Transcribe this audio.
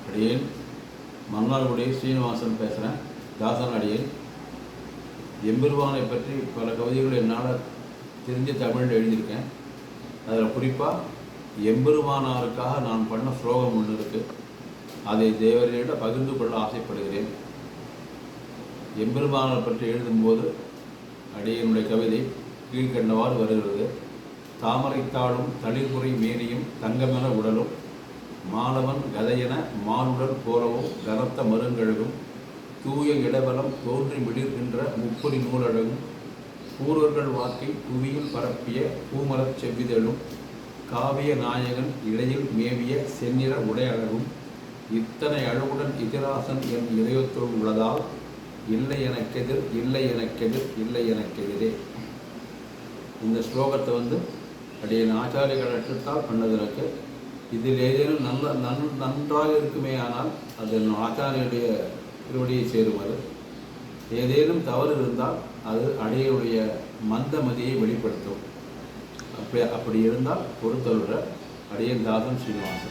அடியேன் மன்னார்குடி ஸ்ரீனிவாசன் பேசுகிறேன். தாசன் அடியேன். எம்பெருமானை பற்றி பல கவிதைகள் என்னால் தெரிஞ்ச தமிழில் எழுதியிருக்கேன். அதில் குறிப்பாக எம்பெருமானாருக்காக நான் பண்ண ஸ்லோகம் ஒன்று இருக்குது. அதை தேவர்களிடம் பகிர்ந்து கொள்ள ஆசைப்படுகிறேன். எம்பெருமானை பற்றி எழுதும்போது அடியனுடைய கவிதை கீழ்கண்டவாறு வருகிறது. தாமரைத்தாளும் தளிர்புரை மேனியும் தங்கமென உடலும் மாணவன் கதையென மானுடல் போலவும் கனத்த மருங்கழுகும் தூய இடபலம் தோன்றி விடுகின்ற முப்பொறி நூலழகும் பூர்வர்கள் வாக்கை புவியில் பரப்பிய பூமரச் செவ்விதழும் காவிய நாயகன் இடையில் மேவிய செந்நிற உடையழகும் இத்தனை அழகுடன் இதிராசன் என் இதயத்தோடு உள்ளதால் இல்லை எனக்கெதிர் இல்லை எனக்கெதிர் இல்லை எனக்கெதிரே. இந்த ஸ்லோகத்தை அடியன் ஆச்சாரியர்கள் அற்றத்தால் பண்ணதற்கு இதில் ஏதேனும் நன்றாக இருக்குமே ஆனால் அது ஆச்சாரியனுடைய திருவடியை சேருவது. ஏதேனும் தவறு இருந்தால் அது அடியனுடைய மந்தமதியை வெளிப்படுத்தும். அப்படி இருந்தால் பொறுத்தலுற அடியன் தாசன் ஸ்ரீனிவாசன்.